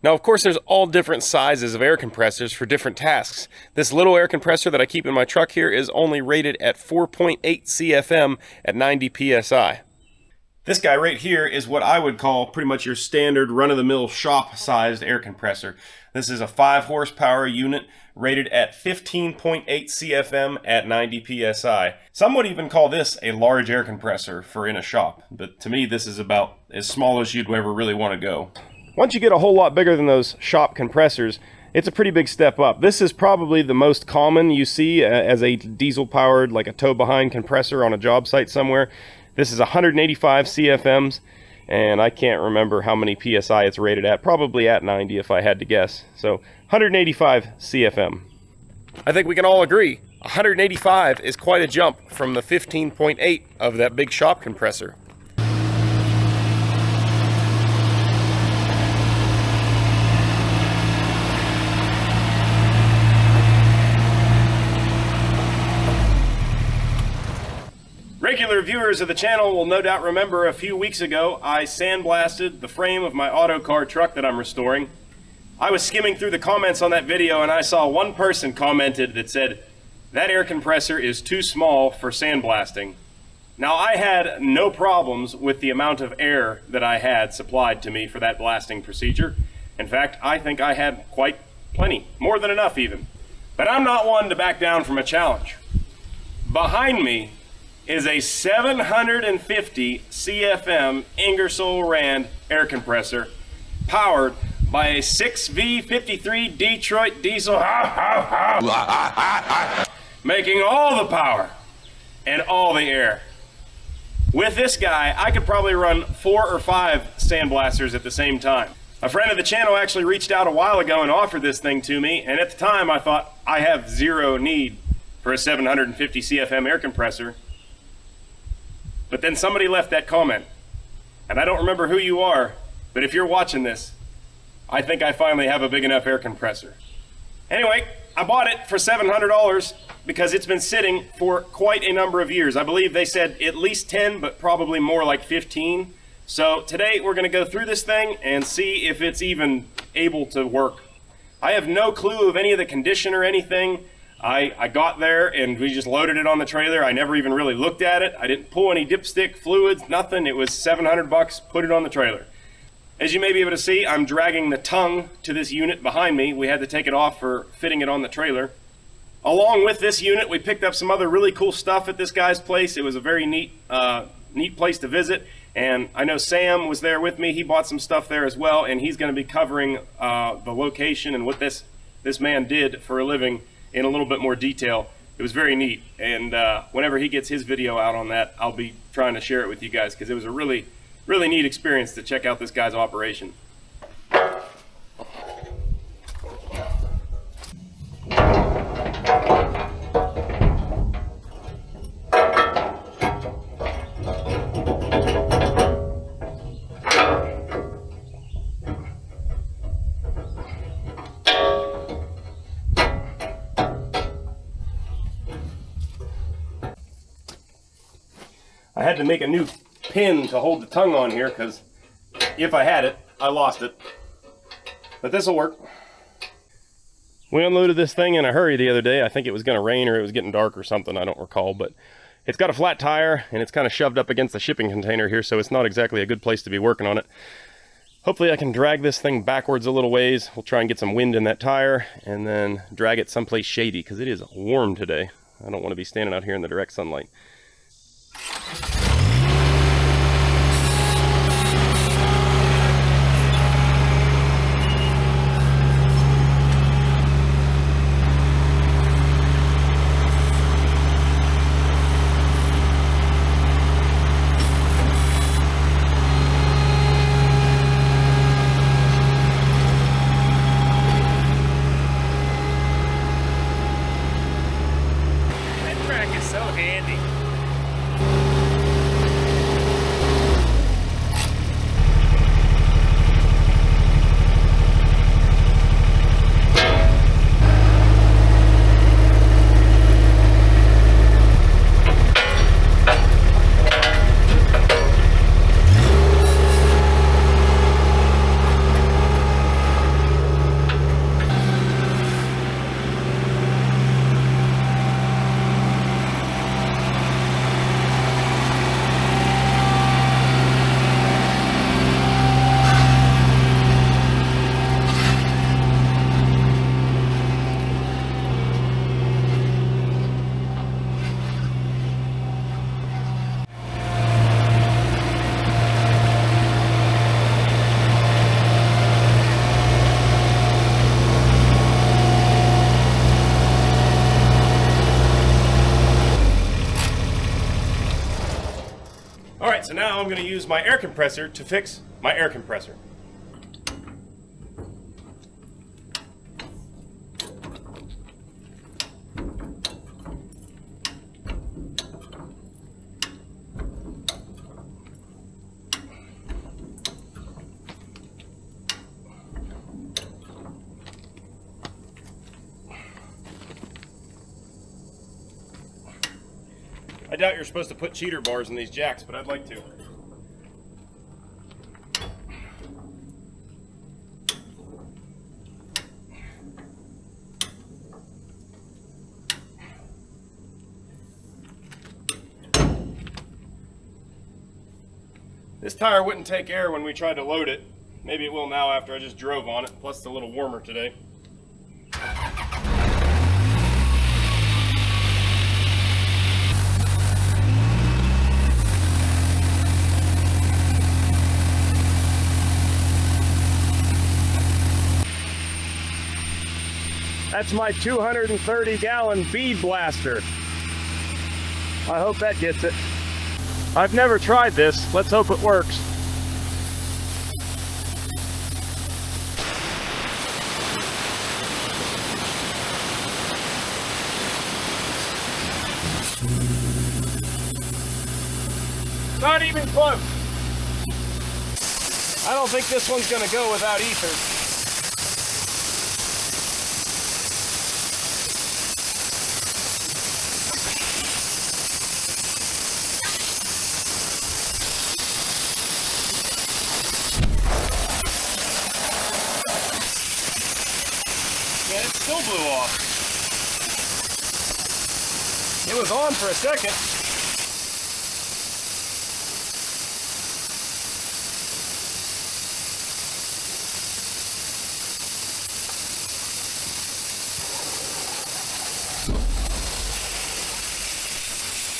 Now, of course, there's all different sizes of air compressors for different tasks. This little air compressor that I keep in my truck here is only rated at 4.8 CFM at 90 PSI. This guy right here is what I would call pretty much your standard run-of-the-mill shop-sized air compressor. This is a 5 horsepower unit rated at 15.8 CFM at 90 PSI. Some would even call this a large air compressor for in a shop, but to me this is about as small as you'd ever really want to go. Once you get a whole lot bigger than those shop compressors, it's a pretty big step up. This is probably the most common you see as a diesel-powered, like a tow-behind compressor on a job site somewhere. This is 185 CFMs, and I can't remember how many PSI it's rated at. Probably at 90 if I had to guess. So 185 CFM. I think we can all agree 185 is quite a jump from the 15.8 of that big shop compressor. Regular viewers of the channel will no doubt remember a few weeks ago I sandblasted the frame of my autocar truck that I'm restoring. I was skimming through the comments on that video and I saw one person commented that said, "That air compressor is too small for sandblasting." Now, I had no problems with the amount of air that I had supplied to me for that blasting procedure. In fact, I think I had quite plenty, more than enough even. But I'm not one to back down from a challenge. Behind me is a 750 CFM Ingersoll Rand air compressor powered by a 6V53 Detroit diesel, making all the power and all the air. With this guy, I could probably run 4 or 5 sandblasters at the same time. A friend of the channel actually reached out a while ago and offered this thing to me, and at the time I thought I have zero need for a 750 CFM air compressor. But then somebody left that comment, and I don't remember who you are, but if you're watching this, I think I finally have a big enough air compressor. Anyway, I bought it for $700 because it's been sitting for quite a number of years. I believe they said at least 10, but probably more like 15. So today we're going to go through this thing and see if it's even able to work. I have no clue of any of the condition or anything. I got there and we just loaded it on the trailer. I never even really looked at it. I didn't pull any dipstick fluids, nothing. It was $700, put it on the trailer. As you may be able to see, I'm dragging the tongue to this unit behind me. We had to take it off for fitting it on the trailer. Along with this unit, we picked up some other really cool stuff at this guy's place. It was a very neat place to visit. And I know Sam was there with me. He bought some stuff there as well. And he's going to be covering the location and what this man did for a living in a little bit more detail. It was very neat, and whenever he gets his video out on that, I'll be trying to share it with you guys because it was a really, really neat experience to check out this guy's operation. I had to make a new pin to hold the tongue on here because if I had it, I lost it. But this will work. We unloaded this thing in a hurry the other day. I think it was going to rain or it was getting dark or something. I don't recall, but it's got a flat tire and it's kind of shoved up against the shipping container here, so it's not exactly a good place to be working on it. Hopefully I can drag this thing backwards a little ways. We'll try and get some wind in that tire and then drag it someplace shady because it is warm today. I don't want to be standing out here in the direct sunlight. That track is so handy. Alright, so now I'm going to use my air compressor to fix my air compressor. I doubt you're supposed to put cheater bars in these jacks, but I'd like to. This tire wouldn't take air when we tried to load it. Maybe it will now after I just drove on it, plus it's a little warmer today. That's my 230-gallon bead blaster. I hope that gets it. I've never tried this. Let's hope it works. Not even close. I don't think this one's gonna go without ether. It still blew off. It was on for a second.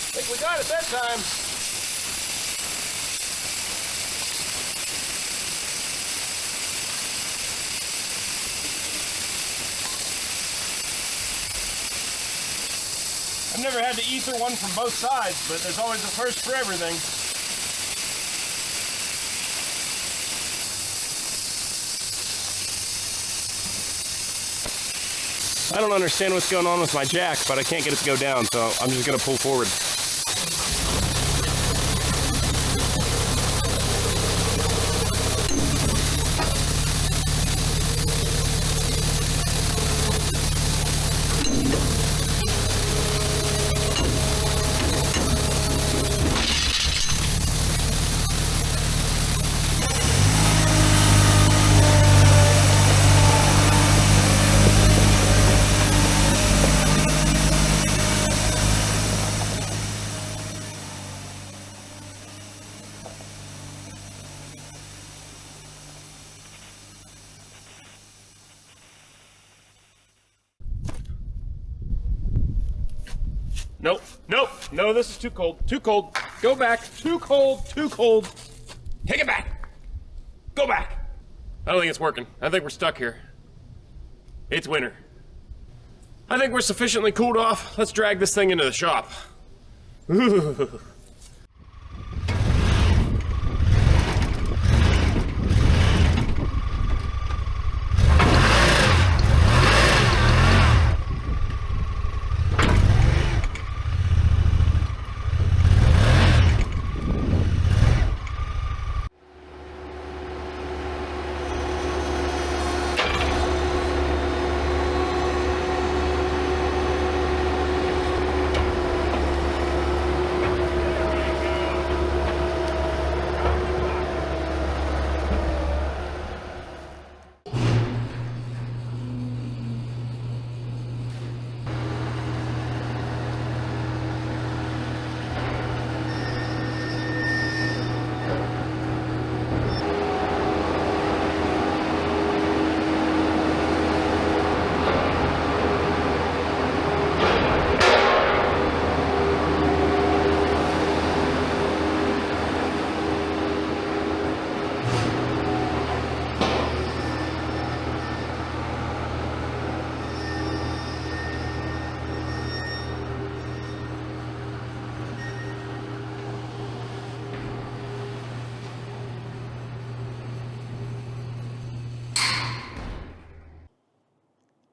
I think we got it that time. I've never had to ether one from both sides, but there's always a first for everything. I don't understand what's going on with my jack, but I can't get it to go down, so I'm just going to pull forward. Nope, nope, no, this is too cold, too cold. Go back, too cold, too cold. Take it back, go back. I don't think it's working. I think we're stuck here. It's winter. I think we're sufficiently cooled off. Let's drag this thing into the shop. Ooh.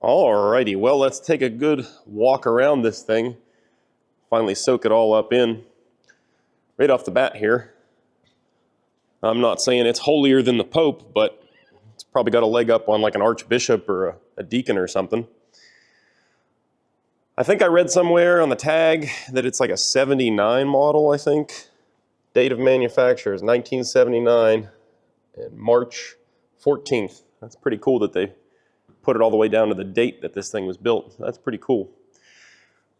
Alrighty, well, let's take a good walk around this thing. Finally soak it all up in. Right off the bat here, I'm not saying it's holier than the Pope, but it's probably got a leg up on like an archbishop or a deacon or something. I think I read somewhere on the tag that it's like a 79 model, I think. Date of manufacture is 1979 and March 14th. That's pretty cool that they put it all the way down to the date that this thing was built. That's pretty cool.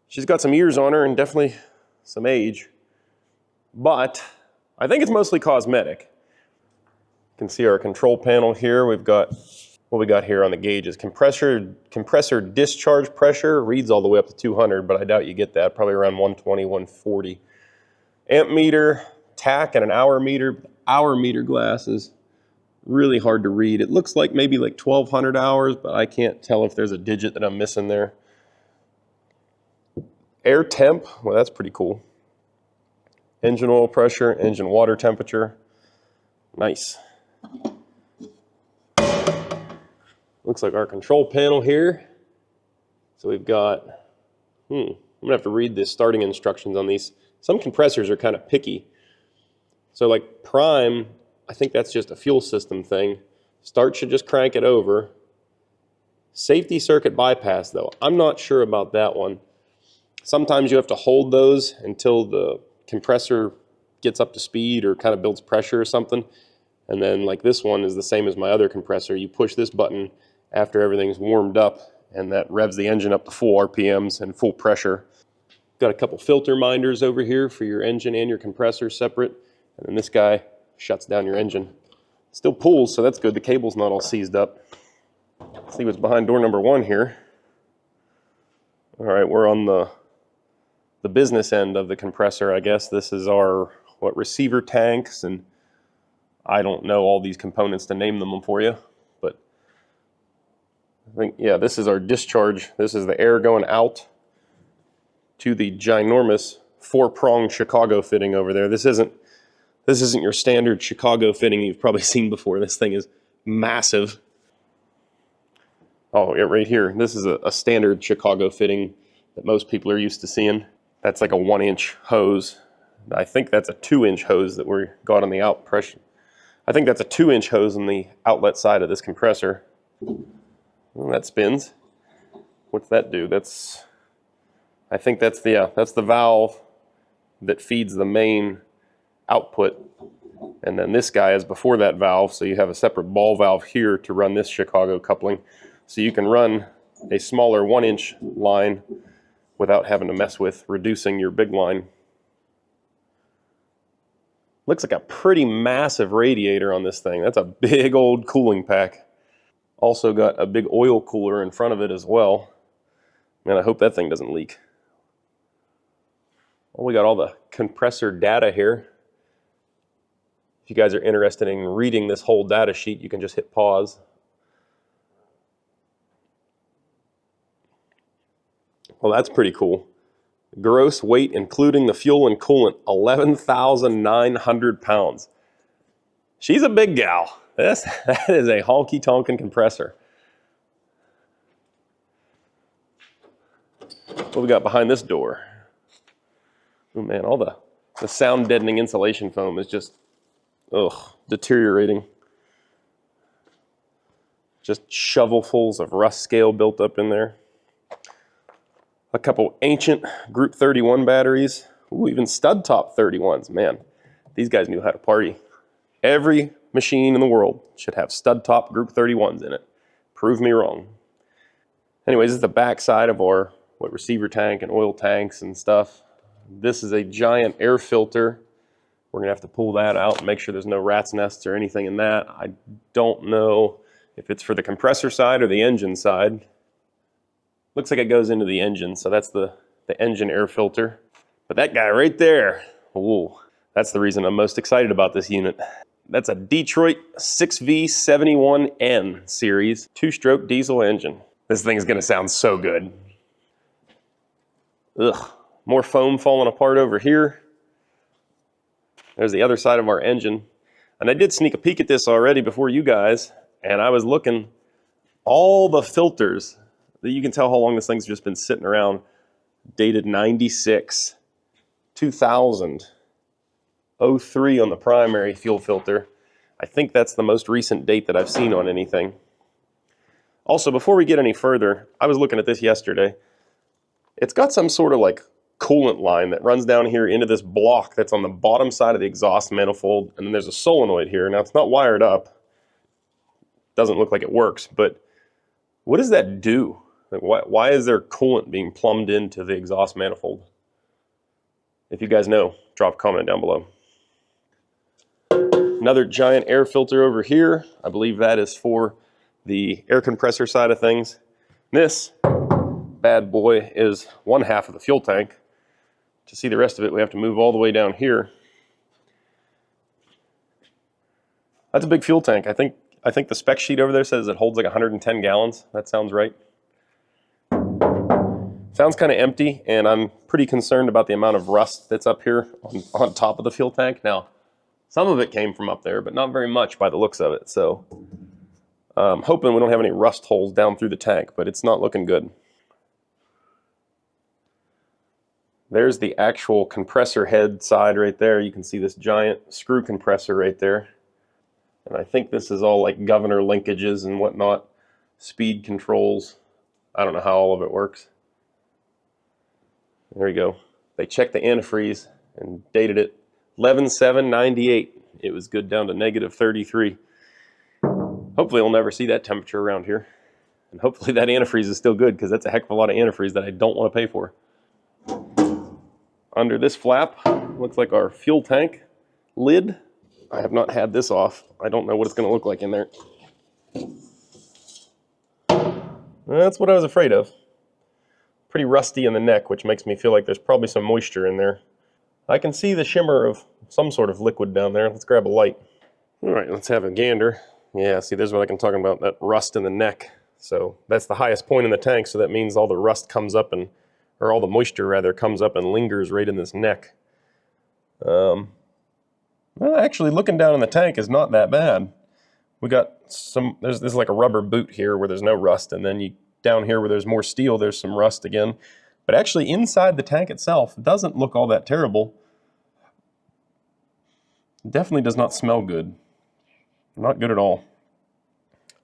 She's got some years on her and definitely some age, but I think it's mostly cosmetic. You can see our control panel here. We've got what we got here on the gauge is compressor discharge pressure. Reads all the way up to 200, but I doubt you get that. Probably around 120, 140. Amp meter, tach, and an hour meter. Hour meter glass is really hard to read. It looks like maybe like 1200 hours, but I can't tell if there's a digit that I'm missing there. Air temp, well, that's pretty cool. Engine oil pressure, engine water temperature. Nice. Looks like our control panel here. So we've got, I'm gonna have to read the starting instructions on these. Some compressors are kind of picky. So like prime, I think that's just a fuel system thing. Start should just crank it over. Safety circuit bypass though, I'm not sure about that one. Sometimes you have to hold those until the compressor gets up to speed or kind of builds pressure or something. And then like this one is the same as my other compressor. You push this button after everything's warmed up and that revs the engine up to full RPMs and full pressure. Got a couple filter minders over here for your engine and your compressor separate. And then this guy shuts down your engine. Still pulls, so that's good. The cable's not all seized up. Let's see what's behind door number 1 here. All right, we're on the business end of the compressor, I guess. This is our receiver tanks, and I don't know all these components to name them for you, but I think, yeah, this is our discharge. This is the air going out to the ginormous 4-pronged Chicago fitting over there. This isn't your standard Chicago fitting you've probably seen before. This thing is massive. Oh, yeah, right here. This is a standard Chicago fitting that most people are used to seeing. That's like a 1-inch hose. I think that's a 2-inch hose that we got on the out pressure. I think that's a 2-inch hose on the outlet side of this compressor. Well, that spins. What's that do? I think that's the valve that feeds the main output. And then this guy is before that valve, so you have a separate ball valve here to run this Chicago coupling. So you can run a smaller 1-inch line without having to mess with reducing your big line. Looks like a pretty massive radiator on this thing. That's a big old cooling pack. Also got a big oil cooler in front of it as well. Man, I hope that thing doesn't leak. Well, we got all the compressor data here. If you guys are interested in reading this whole data sheet, you can just hit pause. Well, that's pretty cool. Gross weight, including the fuel and coolant, 11,900 pounds. She's a big gal. That is a honky-tonkin' compressor. What we got behind this door? Oh man, all the sound deadening insulation foam is just, deteriorating. Just shovelfuls of rust scale built up in there. A couple ancient Group 31 batteries. Ooh, even stud top 31s. Man, these guys knew how to party. Every machine in the world should have stud top Group 31s in it. Prove me wrong. Anyways, this is the back side of our receiver tank and oil tanks and stuff. This is a giant air filter. We're gonna have to pull that out and make sure there's no rat's nests or anything in that. I don't know if it's for the compressor side or the engine side. Looks like it goes into the engine, so that's the engine air filter. But that guy right there, ooh, that's the reason I'm most excited about this unit. That's a Detroit 6V71N series 2-stroke diesel engine. This thing is gonna sound so good. Ugh, more foam falling apart over here. There's the other side of our engine. And I did sneak a peek at this already before you guys, and I was looking, all the filters You can tell how long this thing's just been sitting around. Dated 96, 2000, 03 on the primary fuel filter. I think that's the most recent date that I've seen on anything. Also, before we get any further, I was looking at this yesterday. It's got some sort of like coolant line that runs down here into this block that's on the bottom side of the exhaust manifold, and then there's a solenoid here. Now, it's not wired up. Doesn't look like it works, but what does that do? Like, why is there coolant being plumbed into the exhaust manifold? If you guys know, drop a comment down below. Another giant air filter over here. I believe that is for the air compressor side of things. This bad boy is one half of the fuel tank. To see the rest of it, we have to move all the way down here. That's a big fuel tank. I think the spec sheet over there says it holds like 110 gallons. That sounds right. Sounds kind of empty, and I'm pretty concerned about the amount of rust that's up here on top of the fuel tank. Now, some of it came from up there, but not very much by the looks of it. So I'm hoping we don't have any rust holes down through the tank, but it's not looking good. There's the actual compressor head side right there. You can see this giant screw compressor right there. And I think this is all like governor linkages and whatnot, speed controls. I don't know how all of it works. There you go. They checked the antifreeze and dated it 11/7/98. It was good down to -33. Hopefully we'll never see that temperature around here. And hopefully that antifreeze is still good, because that's a heck of a lot of antifreeze that I don't want to pay for. Under this flap looks like our fuel tank lid. I have not had this off. I don't know what it's going to look like in there. That's what I was afraid of. Pretty rusty in the neck, which makes me feel like there's probably some moisture in there. I can see the shimmer of some sort of liquid down there. Let's grab a light. All right, let's have a gander. Yeah, see, there's what I'm talking about, that rust in the neck. So that's the highest point in the tank, so that means all the rust comes up and, or all the moisture rather, comes up and lingers right in this neck. Well, actually, looking down in the tank is not that bad. We got some, there's like a rubber boot here where there's no rust, and then you down here where there's more steel, there's some rust again. But actually inside the tank itself, it doesn't look all that terrible. It definitely does not smell good. Not good at all.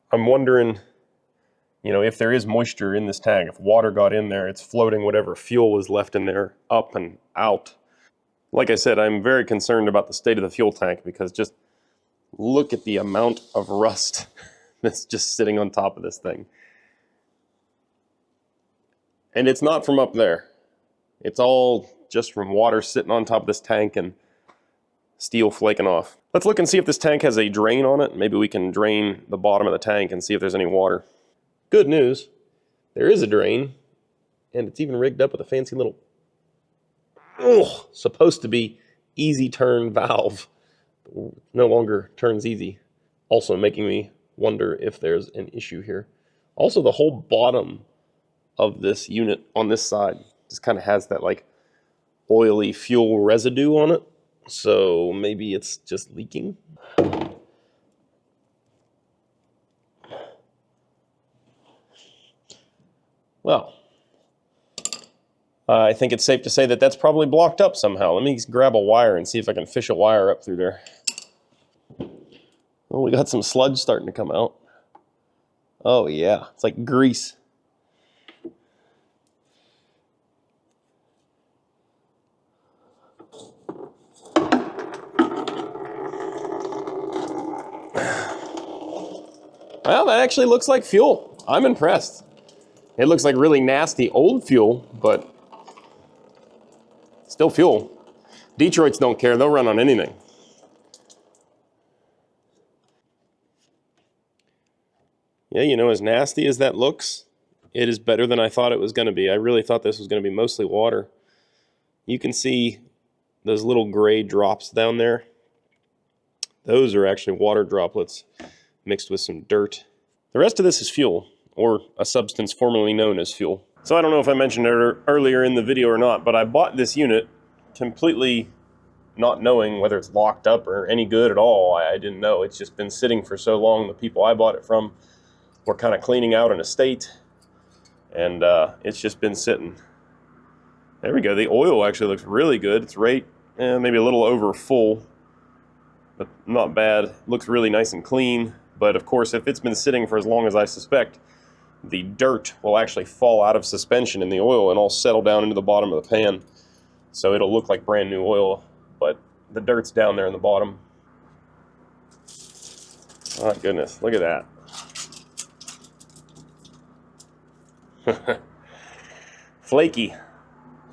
I'm wondering, you know, if there is moisture in this tank, if water got in there, it's floating whatever fuel was left in there up and out. Like I said, I'm very concerned about the state of the fuel tank, because just look at the amount of rust that's just sitting on top of this thing. And it's not from up there. It's all just from water sitting on top of this tank and steel flaking off. Let's look and see if this tank has a drain on it. Maybe we can drain the bottom of the tank and see if there's any water. Good news, there is a drain, and it's even rigged up with a fancy little, supposed to be easy turn valve. No longer turns easy. Also making me wonder if there's an issue here. Also, the whole bottom of this unit on this side just kind of has that like oily fuel residue on it. So maybe it's just leaking. Well, I think it's safe to say that that's probably blocked up somehow. Let me grab a wire and see if I can fish a wire up through there. Oh, we got some sludge starting to come out. Oh yeah, it's like grease. Well, that actually looks like fuel. I'm impressed. It looks like really nasty old fuel, but still fuel. Detroits don't care. They'll run on anything. Yeah, you know, as nasty as that looks, it is better than I thought it was going to be. I really thought this was going to be mostly water. You can see those little gray drops down there. Those are actually water droplets mixed with some dirt. The rest of this is fuel, or a substance formerly known as fuel. So I don't know if I mentioned it earlier in the video or not, but I bought this unit completely not knowing whether it's locked up or any good at all. I didn't know. It's just been sitting for so long. The people I bought it from were kind of cleaning out an estate, and it's just been sitting. There we go. The oil actually looks really good. It's right, maybe a little over full, but not bad. Looks really nice and clean. But of course, if it's been sitting for as long as I suspect, the dirt will actually fall out of suspension in the oil and all settle down into the bottom of the pan. So it'll look like brand new oil, but the dirt's down there in the bottom. Oh goodness, look at that. Flaky.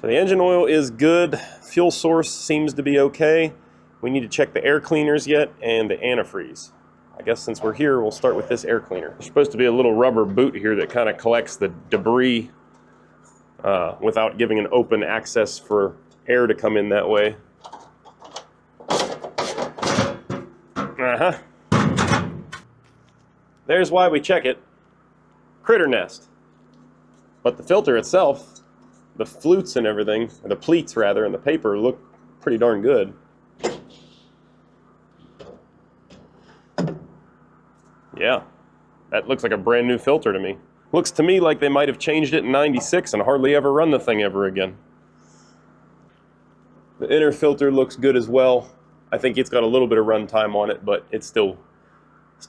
So the engine oil is good. Fuel source seems to be okay. We need to check the air cleaners yet and the antifreeze. I guess since we're here, we'll start with this air cleaner. There's supposed to be a little rubber boot here that kind of collects the debris without giving an open access for air to come in that way. There's why we check it. Critter nest. But the filter itself, the flutes and everything, or the pleats rather, and the paper look pretty darn good. Yeah, that looks like a brand new filter to me. Looks to me like they might have changed it in '96 and hardly ever run the thing ever again. The inner filter looks good as well. I think it's got a little bit of run time on it, but it still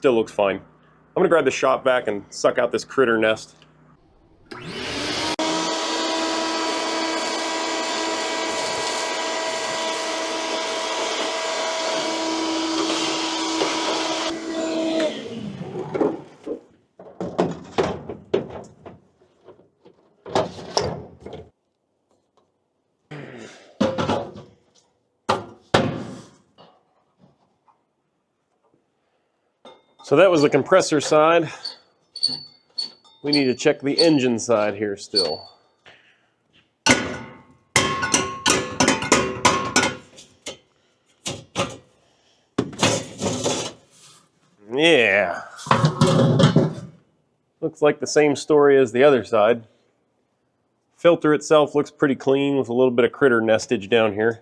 looks fine. I'm gonna grab the shop vac and suck out this critter nest. So that was the compressor side. We need to check the engine side here still. Yeah. Looks like the same story as the other side. Filter itself looks pretty clean with a little bit of critter nestage down here.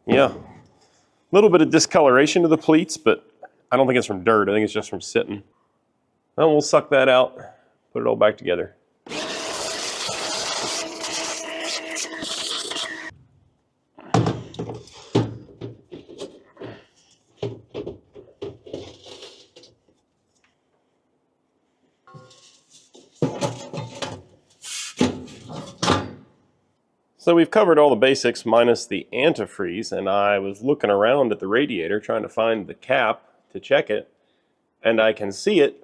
Yeah. A little bit of discoloration to the pleats, but I don't think it's from dirt. I think it's just from sitting. Well, we'll suck that out, put it all back together. So we've covered all the basics minus the antifreeze, and I was looking around at the radiator trying to find the cap to check it, and I can see it,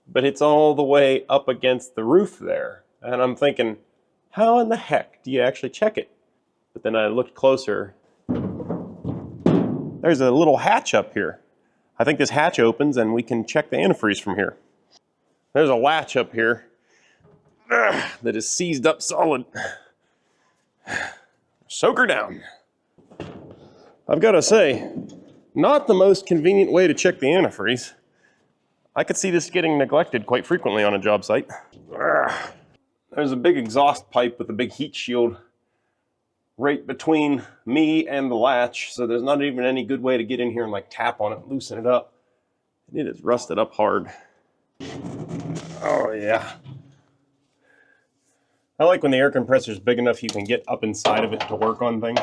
but it's all the way up against the roof there. And I'm thinking, how in the heck do you actually check it? But then I looked closer. There's a little hatch up here. I think this hatch opens and we can check the antifreeze from here. There's a latch up here that is seized up solid. Soak her down. I've got to say, not the most convenient way to check the antifreeze. I could see this getting neglected quite frequently on a job site. There's a big exhaust pipe with a big heat shield right between me and the latch, so there's not even any good way to get in here and like tap on it and loosen it up. It is rusted up hard. Oh yeah. I like when the air compressor is big enough you can get up inside of it to work on things.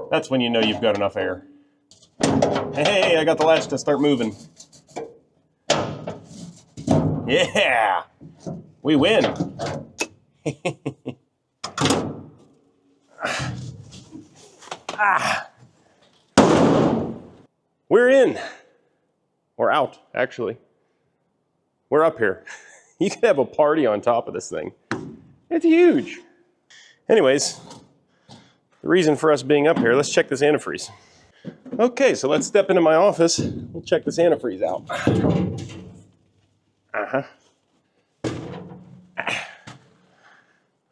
That's when you know you've got enough air. Hey, I got the latch to start moving. Yeah, we win. We're in. Or out, actually. We're up here. You could have a party on top of this thing. It's huge. Anyways, the reason for us being up here, let's check this antifreeze. Okay, so let's step into my office. We'll check this antifreeze out.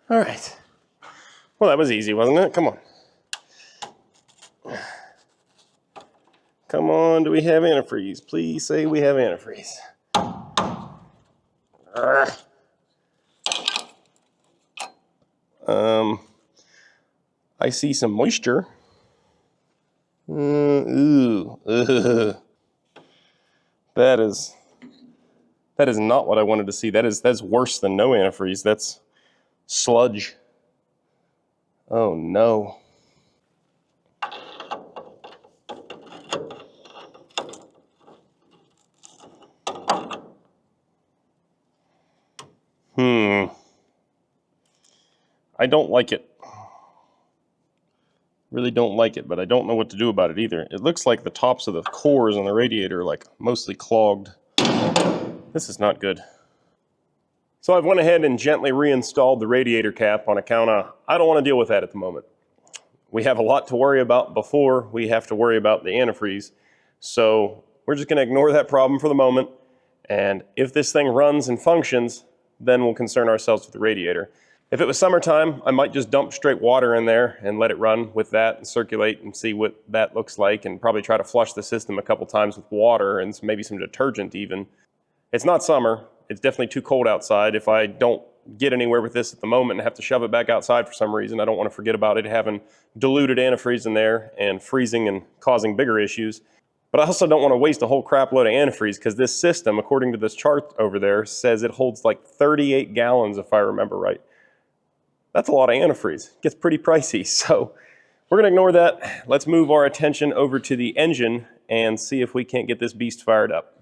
All right. Well, that was easy, wasn't it? Come on. Come on, do we have antifreeze? Please say we have antifreeze. I see some moisture. Ooh. Ugh. That is not what I wanted to see. That's worse than no antifreeze. That's sludge. Oh no. I don't like it. Really don't like it, but I don't know what to do about it either. It looks like the tops of the cores on the radiator are like mostly clogged. This is not good. So I've went ahead and gently reinstalled the radiator cap on account of I don't want to deal with that at the moment. We have a lot to worry about before we have to worry about the antifreeze. So we're just going to ignore that problem for the moment. And if this thing runs and functions, then we'll concern ourselves with the radiator. If it was summertime, I might just dump straight water in there and let it run with that and circulate and see what that looks like, and probably try to flush the system a couple times with water and maybe some detergent even. It's not summer. It's definitely too cold outside. If I don't get anywhere with this at the moment and have to shove it back outside for some reason, I don't want to forget about it having diluted antifreeze in there and freezing and causing bigger issues. But I also don't want to waste a whole crap load of antifreeze, because this system, according to this chart over there, says it holds like 38 gallons if I remember right. That's a lot of antifreeze. It gets pretty pricey, so we're going to ignore that. Let's move our attention over to the engine and see if we can't get this beast fired up.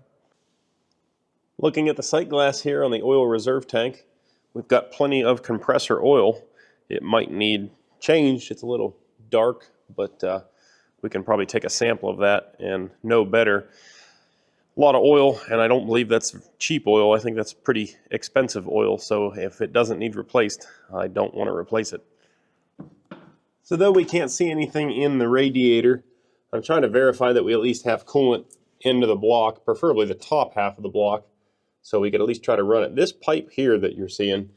Looking at the sight glass here on the oil reserve tank, we've got plenty of compressor oil. It might need change. It's a little dark, but we can probably take a sample of that and know better. A lot of oil, and I don't believe that's cheap oil. I think that's pretty expensive oil, so if it doesn't need replaced, I don't want to replace it. So though we can't see anything in the radiator, I'm trying to verify that we at least have coolant into the block, preferably the top half of the block, so we could at least try to run it. This pipe here that you're seeing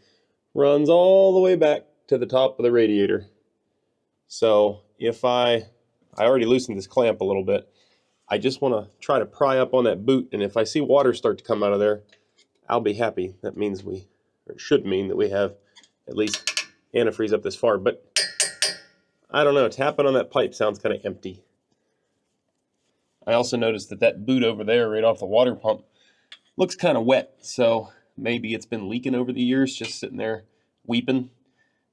runs all the way back to the top of the radiator. So if I already loosened this clamp a little bit, I just want to try to pry up on that boot, and if I see water start to come out of there, I'll be happy. That means or it should mean that we have at least antifreeze up this far, but I don't know, tapping on that pipe sounds kind of empty. I also noticed that that boot over there right off the water pump looks kind of wet, so maybe it's been leaking over the years, just sitting there weeping,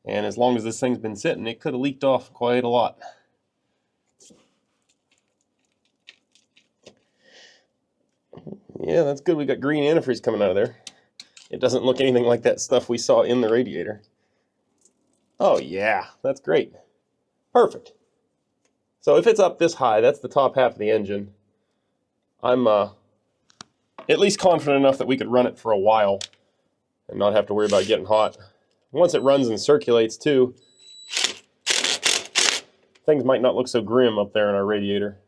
and as long as this thing's been sitting, it could have leaked off quite a lot. Yeah, that's good. We got green antifreeze coming out of there. It doesn't look anything like that stuff we saw in the radiator. Oh yeah, that's great. Perfect. So if it's up this high, that's the top half of the engine. I'm at least confident enough that we could run it for a while and not have to worry about getting hot. Once it runs and circulates too, things might not look so grim up there in our radiator.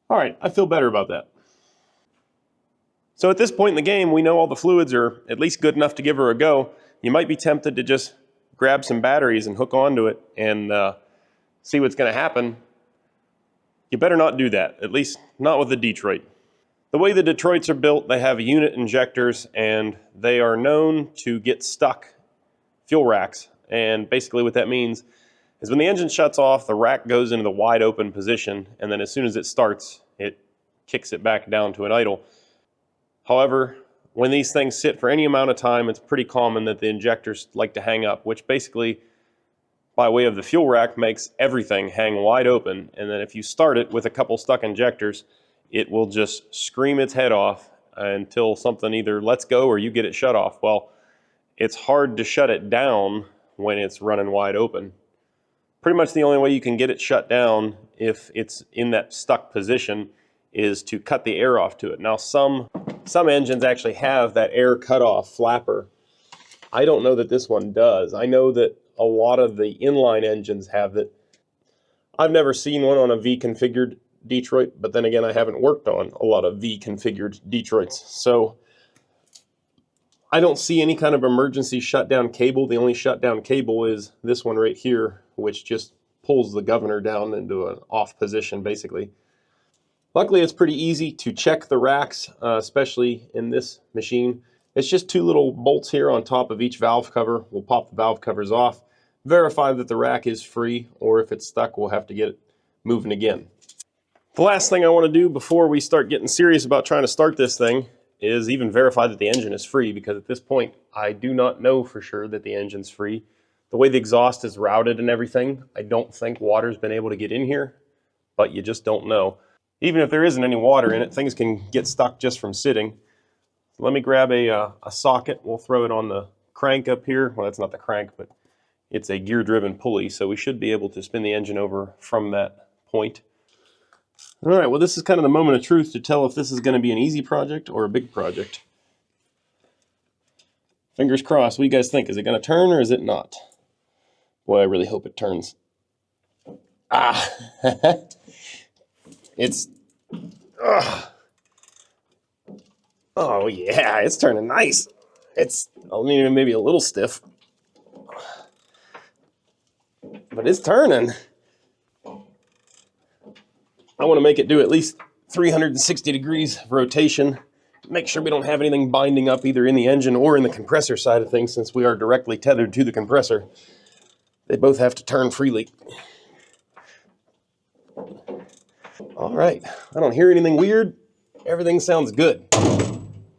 All right, I feel better about that. So at this point in the game, we know all the fluids are at least good enough to give her a go. You might be tempted to just grab some batteries and hook onto it and see what's going to happen. You better not do that, at least not with the Detroit. The way the Detroits are built, they have unit injectors, and they are known to get stuck fuel racks. And basically what that means is when the engine shuts off, the rack goes into the wide open position, and then as soon as it starts, it kicks it back down to an idle. However, when these things sit for any amount of time, it's pretty common that the injectors like to hang up, which basically, by way of the fuel rack, makes everything hang wide open. And then if you start it with a couple stuck injectors, it will just scream its head off until something either lets go or you get it shut off. Well, it's hard to shut it down when it's running wide open. Pretty much the only way you can get it shut down if it's in that stuck position is to cut the air off to it. Now some engines actually have that air cutoff flapper. I don't know that this one does. I know that a lot of the inline engines have that. I've never seen one on a V-configured Detroit, but then again, I haven't worked on a lot of V-configured Detroits. So I don't see any kind of emergency shutdown cable. The only shutdown cable is this one right here, which just pulls the governor down into an off position, basically. Luckily, it's pretty easy to check the racks, especially in this machine. It's just two little bolts here on top of each valve cover. We'll pop the valve covers off, verify that the rack is free, or if it's stuck, we'll have to get it moving again. The last thing I want to do before we start getting serious about trying to start this thing is even verify that the engine is free, because at this point I do not know for sure that the engine's free. The way the exhaust is routed and everything, I don't think water's been able to get in here, but you just don't know. Even if there isn't any water in it, things can get stuck just from sitting. So let me grab a socket. We'll throw it on the crank up here. Well, that's not the crank, but it's a gear-driven pulley, so we should be able to spin the engine over from that point. All right, well, this is kind of the moment of truth to tell if this is going to be an easy project or a big project. Fingers crossed. What do you guys think? Is it going to turn or is it not? Boy, I really hope it turns. Ah! It's... Oh, yeah, it's turning nice. It's only maybe a little stiff, but it's turning. I want to make it do at least 360 degrees of rotation. Make sure we don't have anything binding up either in the engine or in the compressor side of things, since we are directly tethered to the compressor. They both have to turn freely. All right, I don't hear anything weird. Everything sounds good.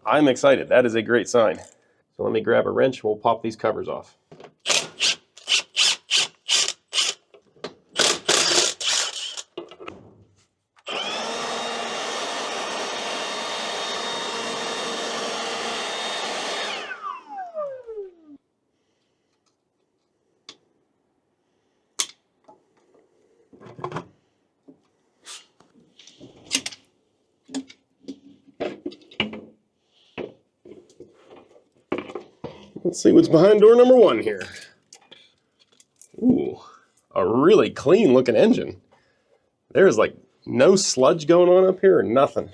I'm excited. That is a great sign. So let me grab a wrench. We'll pop these covers off. Let's see what's behind door number 1 here. Ooh, a really clean looking engine. There's like no sludge going on up here or nothing.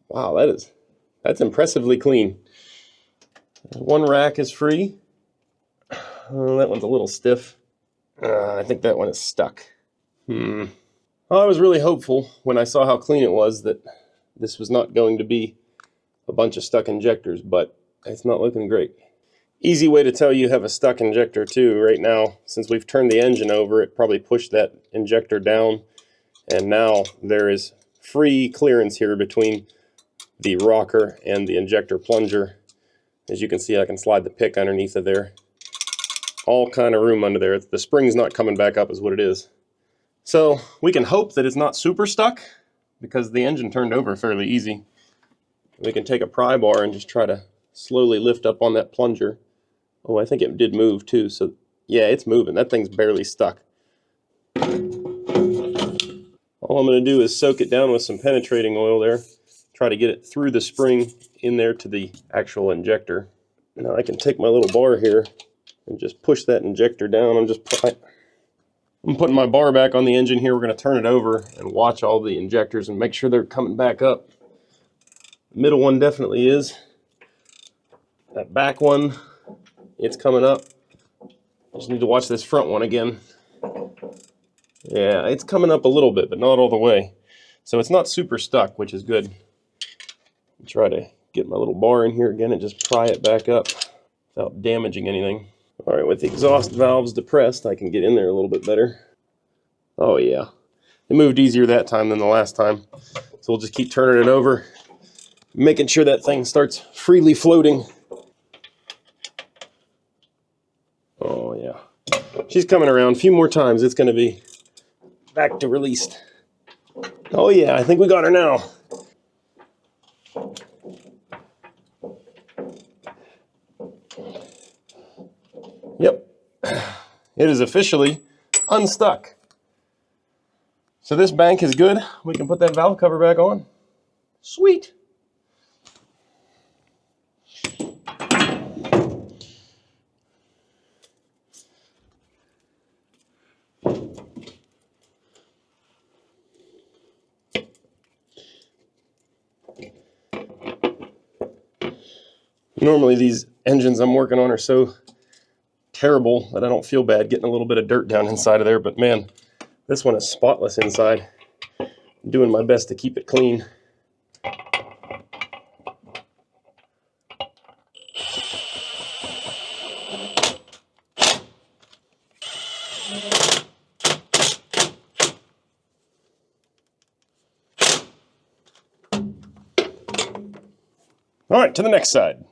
Wow, that's impressively clean. One rack is free. That one's a little stiff. I think that one is stuck. Well, I was really hopeful when I saw how clean it was that this was not going to be a bunch of stuck injectors, but it's not looking great. Easy way to tell you have a stuck injector too. Right now, since we've turned the engine over, it probably pushed that injector down, and now there is free clearance here between the rocker and the injector plunger. As you can see, I can slide the pick underneath of there. All kind of room under there. The spring's not coming back up is what it is. So we can hope that it's not super stuck, because the engine turned over fairly easy. We can take a pry bar and just try to slowly lift up on that plunger. Oh, I think it did move too. So yeah, it's moving. That thing's barely stuck. All I'm going to do is soak it down with some penetrating oil there. Try to get it through the spring in there to the actual injector. Now I can take my little bar here and just push that injector down. I'm putting my bar back on the engine here. We're going to turn it over and watch all the injectors and make sure they're coming back up. The middle one definitely is. That back one, it's coming up. Just need to watch this front one again. Yeah, it's coming up a little bit, but not all the way. So it's not super stuck, which is good. Try to get my little bar in here again and just pry it back up without damaging anything. All right, with the exhaust valves depressed, I can get in there a little bit better. Oh yeah, it moved easier that time than the last time. So we'll just keep turning it over, making sure that thing starts freely floating. Oh yeah, she's coming around a few more times. It's going to be back to released. Oh yeah, I think we got her now. Yep, it is officially unstuck. So this bank is good. We can put that valve cover back on. Sweet. Normally these engines I'm working on are so terrible that I don't feel bad getting a little bit of dirt down inside of there, but man, this one is spotless inside. I'm doing my best to keep it clean. All right, to the next side.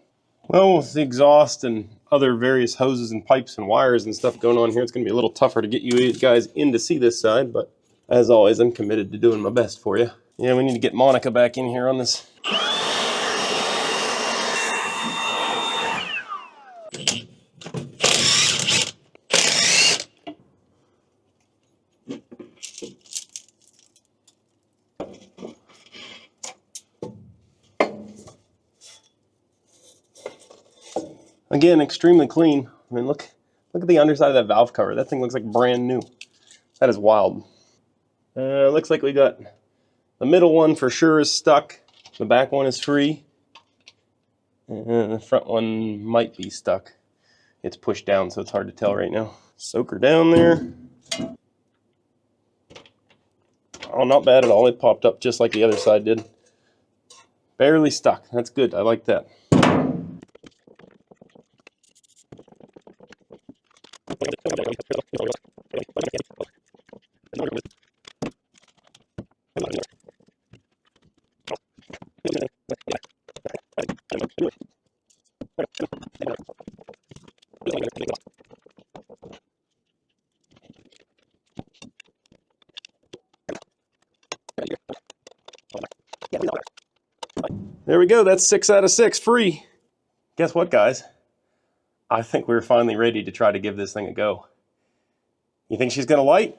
Well, with the exhaust and other various hoses and pipes and wires and stuff going on here, it's going to be a little tougher to get you guys in to see this side, but as always, I'm committed to doing my best for you. Yeah, we need to get Monica back in here on this. Again, extremely clean. I mean, look at the underside of that valve cover. That thing looks like brand new. That is wild. Looks like we got the middle one for sure is stuck. The back one is free. And the front one might be stuck. It's pushed down, so it's hard to tell right now. Soak her down there. Oh, not bad at all. It popped up just like the other side did. Barely stuck. That's good. I like that. There we go. That's 6 out of 6 free. Guess what, guys? I think we're finally ready to try to give this thing a go. You think she's gonna light?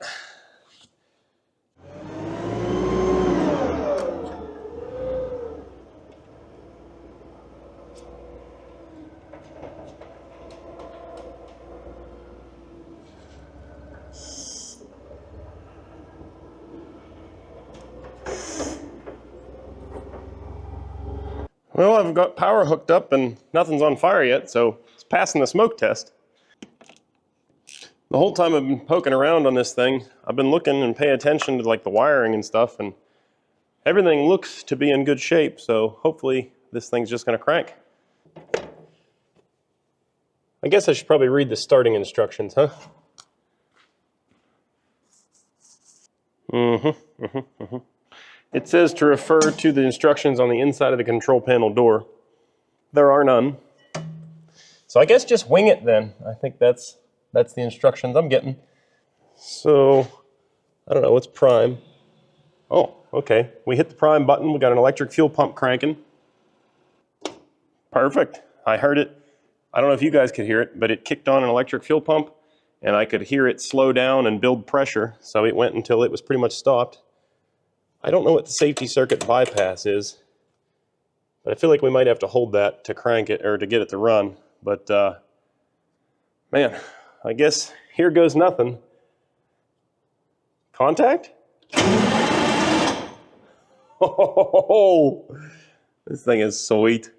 Well, I've got power hooked up and nothing's on fire yet, so it's passing the smoke test. The whole time I've been poking around on this thing, I've been looking and paying attention to like the wiring and stuff, and everything looks to be in good shape, so hopefully this thing's just gonna crank. I guess I should probably read the starting instructions, huh? It says to refer to the instructions on the inside of the control panel door. There are none. So I guess just wing it then. I think that's the instructions I'm getting. So, I don't know, what's prime? Oh, okay. We hit the prime button. We got an electric fuel pump cranking. Perfect. I heard it. I don't know if you guys could hear it, but it kicked on an electric fuel pump, and I could hear it slow down and build pressure. So it went until it was pretty much stopped. I don't know what the safety circuit bypass is, but I feel like we might have to hold that to crank it or to get it to run. But man, I guess here goes nothing. Contact? Oh, this thing is sweet.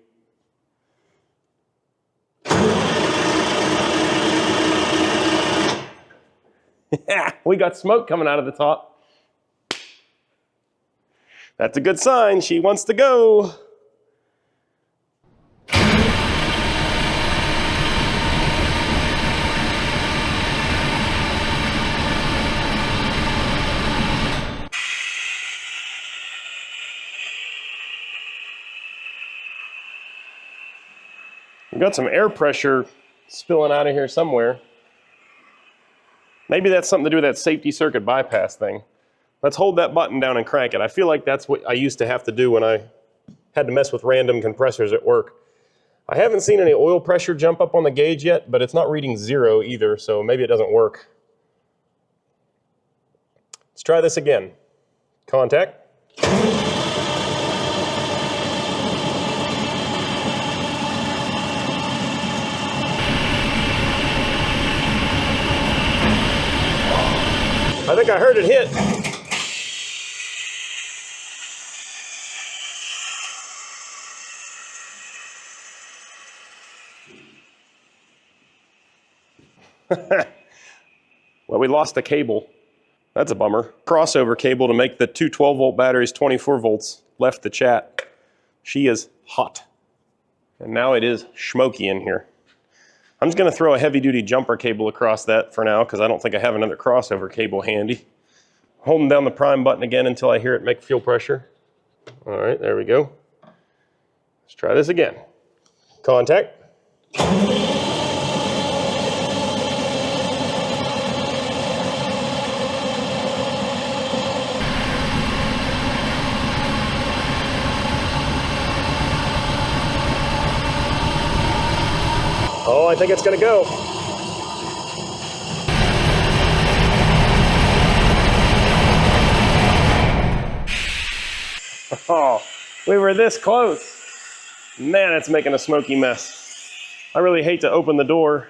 We got smoke coming out of the top. That's a good sign. She wants to go. We've got some air pressure spilling out of here somewhere. Maybe that's something to do with that safety circuit bypass thing. Let's hold that button down and crank it. I feel like that's what I used to have to do when I had to mess with random compressors at work. I haven't seen any oil pressure jump up on the gauge yet, but it's not reading 0 either, so maybe it doesn't work. Let's try this again. Contact. I think I heard it hit. Well, we lost the cable. That's a bummer. Crossover cable to make the two 12-volt batteries 24 volts left the chat. She is hot. And now it is smoky in here. I'm just going to throw a heavy-duty jumper cable across that for now because I don't think I have another crossover cable handy. Holding down the prime button again until I hear it make fuel pressure. All right, there we go. Let's try this again. Contact. Oh, I think it's going to go. Oh, we were this close. Man, it's making a smoky mess. I really hate to open the door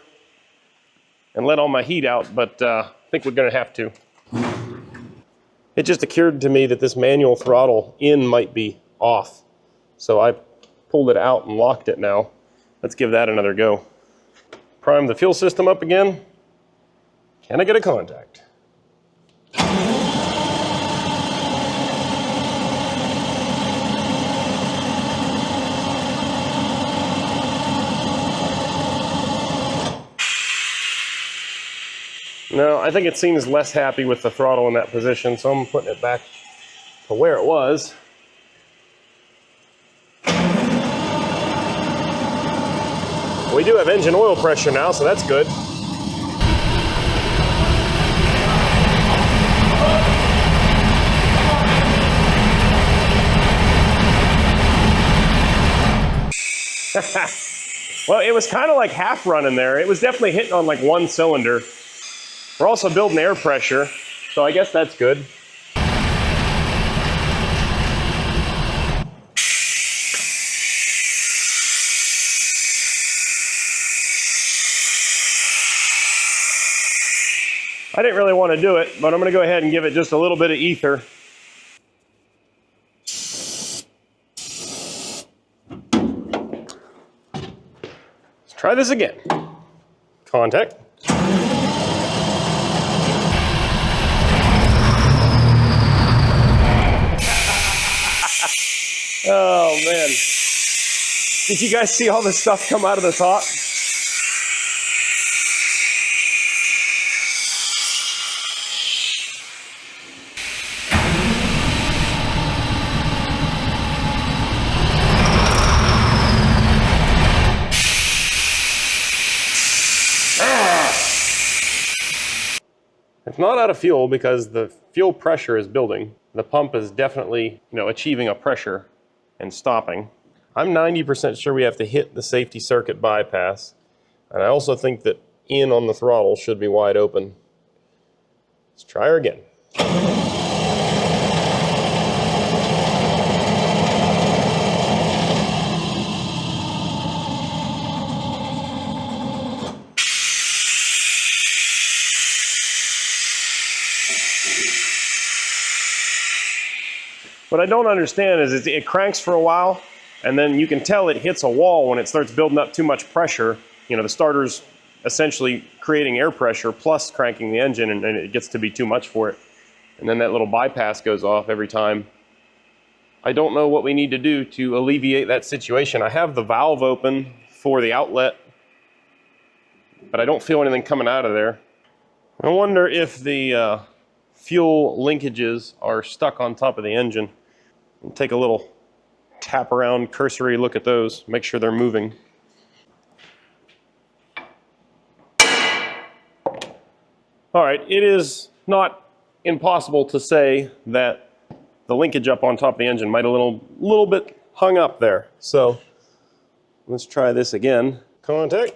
and let all my heat out, but I think we're going to have to. It just occurred to me that this manual throttle in might be off. So I pulled it out and locked it now. Let's give that another go. Prime the fuel system up again. Can I get a contact? No, I think it seems less happy with the throttle in that position, so I'm putting it back to where it was. We do have engine oil pressure now, so that's good. Well, it was kind of like half running there. It was definitely hitting on like one cylinder. We're also building air pressure, so I guess that's good. I didn't really want to do it, but I'm going to go ahead and give it just a little bit of ether. Let's try this again. Contact. Oh man. Did you guys see all this stuff come out of the top? It's not out of fuel because the fuel pressure is building. The pump is definitely, achieving a pressure and stopping. I'm 90% sure we have to hit the safety circuit bypass. And I also think that in on the throttle should be wide open. Let's try her again. What I don't understand is it cranks for a while, and then you can tell it hits a wall when it starts building up too much pressure. The starter's essentially creating air pressure plus cranking the engine, and it gets to be too much for it. And then that little bypass goes off every time. I don't know what we need to do to alleviate that situation. I have the valve open for the outlet, but I don't feel anything coming out of there. I wonder if the fuel linkages are stuck on top of the engine. I'll take a little tap around, cursory look at those, make sure they're moving. All right, it is not impossible to say that the linkage up on top of the engine might a little bit hung up there. So let's try this again. Contact.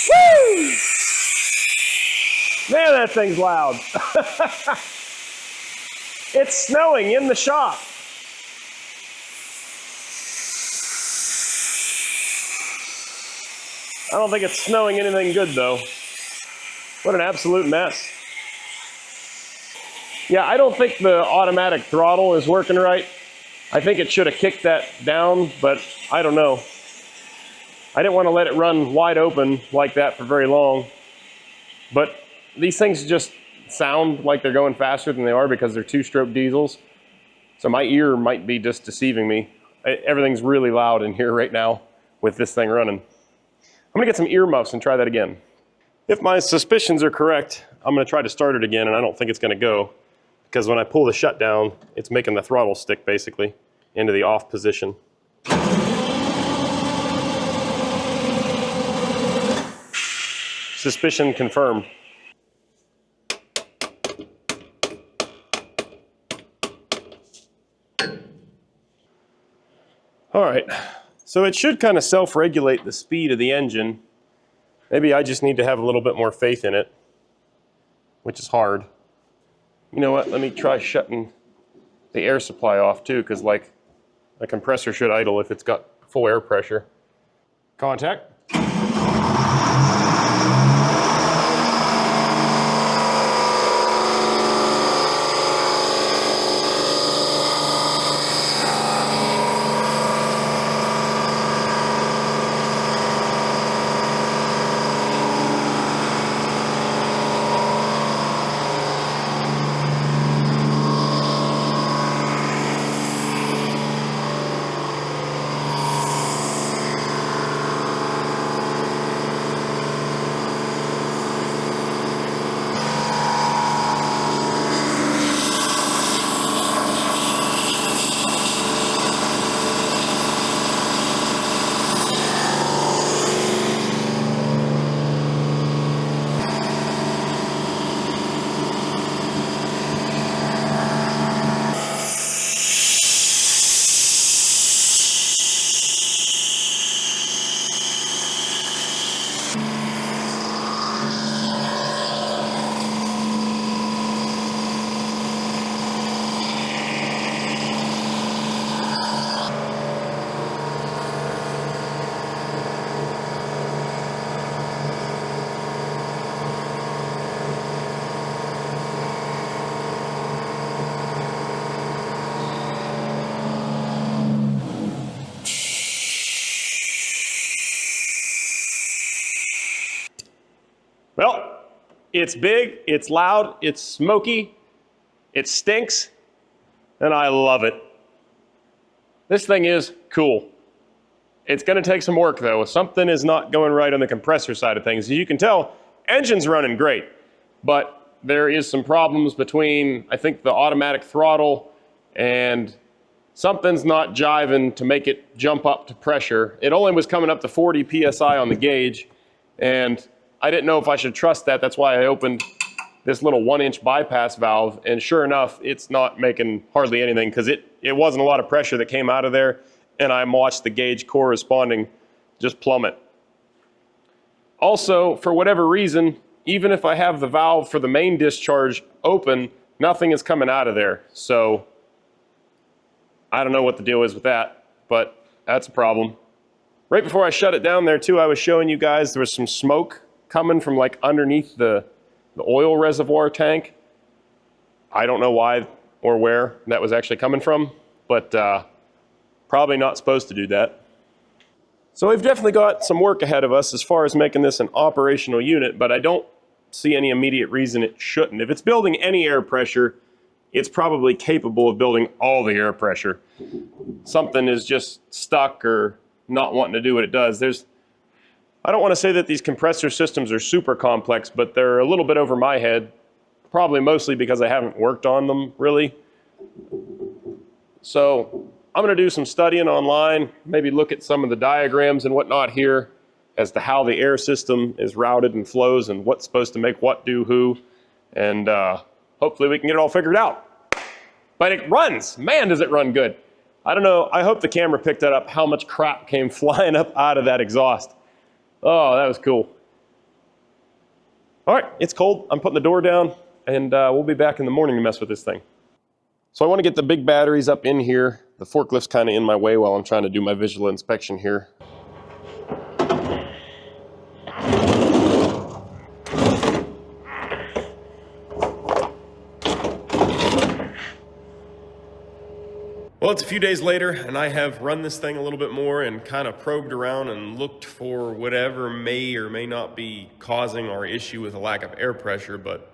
Woo! Man, that thing's loud. It's snowing in the shop. I don't think it's snowing anything good though. What an absolute mess. Yeah, I don't think the automatic throttle is working right. I think it should have kicked that down, but I don't know. I didn't want to let it run wide open like that for very long. But these things just sound like they're going faster than they are because they're two-stroke diesels. So my ear might be just deceiving me. Everything's really loud in here right now with this thing running. I'm gonna get some earmuffs and try that again. If my suspicions are correct, I'm gonna try to start it again, and I don't think it's gonna go, because when I pull the shutdown, it's making the throttle stick basically into the off position. Suspicion confirmed. All right, so it should kind of self-regulate the speed of the engine. Maybe I just need to have a little bit more faith in it, which is hard. You know what, let me try shutting the air supply off too, because like a compressor should idle if it's got full air pressure. Contact. Well, it's big, it's loud, it's smoky, it stinks, and I love it. This thing is cool. It's gonna take some work though. Something is not going right on the compressor side of things. As you can tell, engine's running great, but there is some problems between, I think, the automatic throttle and something's not jiving to make it jump up to pressure. It only was coming up to 40 PSI on the gauge, and I didn't know if I should trust that. That's why I opened this little 1-inch bypass valve, and sure enough, it's not making hardly anything because it wasn't a lot of pressure that came out of there, and I watched the gauge corresponding just plummet. Also, for whatever reason, even if I have the valve for the main discharge open, nothing is coming out of there. So I don't know what the deal is with that, but that's a problem. Right before I shut it down there too, I was showing you guys there was some smoke coming from like underneath the oil reservoir tank. I don't know why or where that was actually coming from, but probably not supposed to do that. So we've definitely got some work ahead of us as far as making this an operational unit, but I don't see any immediate reason it shouldn't. If it's building any air pressure, it's probably capable of building all the air pressure. Something is just stuck or not wanting to do what it does. I don't want to say that these compressor systems are super complex, but they're a little bit over my head, probably mostly because I haven't worked on them really. So I'm going to do some studying online, maybe look at some of the diagrams and whatnot here as to how the air system is routed and flows and what's supposed to make what do who, and hopefully we can get it all figured out. But it runs. Man, does it run good. I don't know. I hope the camera picked that up, how much crap came flying up out of that exhaust. Oh, that was cool. All right, it's cold. I'm putting the door down, and we'll be back in the morning to mess with this thing. So I want to get the big batteries up in here. The forklift's kind of in my way while I'm trying to do my visual inspection here. Well, it's a few days later, and I have run this thing a little bit more and kind of probed around and looked for whatever may or may not be causing our issue with a lack of air pressure, but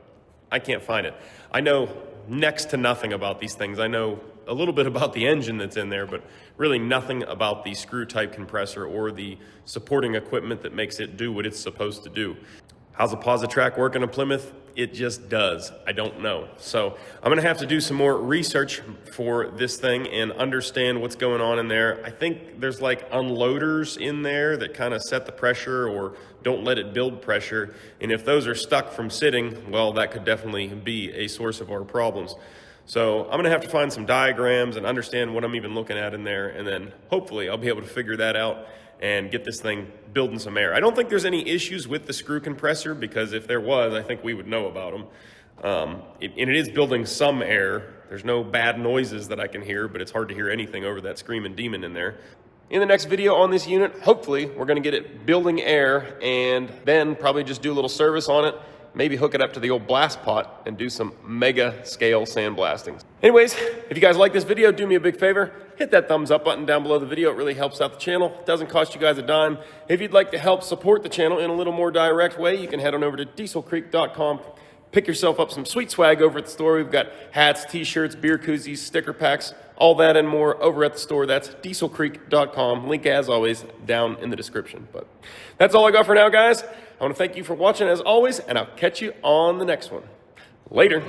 I can't find it. I know next to nothing about these things. I know a little bit about the engine that's in there, but really nothing about the screw type compressor or the supporting equipment that makes it do what it's supposed to do. How's a Positrack work in a Plymouth? It just does. I don't know. So I'm gonna have to do some more research for this thing and understand what's going on in there. I think there's like unloaders in there that kind of set the pressure or don't let it build pressure. And if those are stuck from sitting, well, that could definitely be a source of our problems. So I'm gonna have to find some diagrams and understand what I'm even looking at in there. And then hopefully I'll be able to figure that out and get this thing building some air. I don't think there's any issues with the screw compressor, because if there was, I think we would know about them. And it is building some air. There's no bad noises that I can hear, but it's hard to hear anything over that screaming demon in there. In the next video on this unit, hopefully we're gonna get it building air and then probably just do a little service on it, maybe hook it up to the old blast pot and do some mega scale sandblasting. Anyways, if you guys like this video, do me a big favor, hit that thumbs up button down below the video. It really helps out the channel. It doesn't cost you guys a dime. If you'd like to help support the channel in a little more direct way, you can head on over to dieselcreek.com. Pick yourself up some sweet swag over at the store. We've got hats, t-shirts, beer koozies, sticker packs, all that and more over at the store. That's dieselcreek.com. Link, as always, down in the description. But that's all I got for now, guys. I want to thank you for watching as always, and I'll catch you on the next one. Later.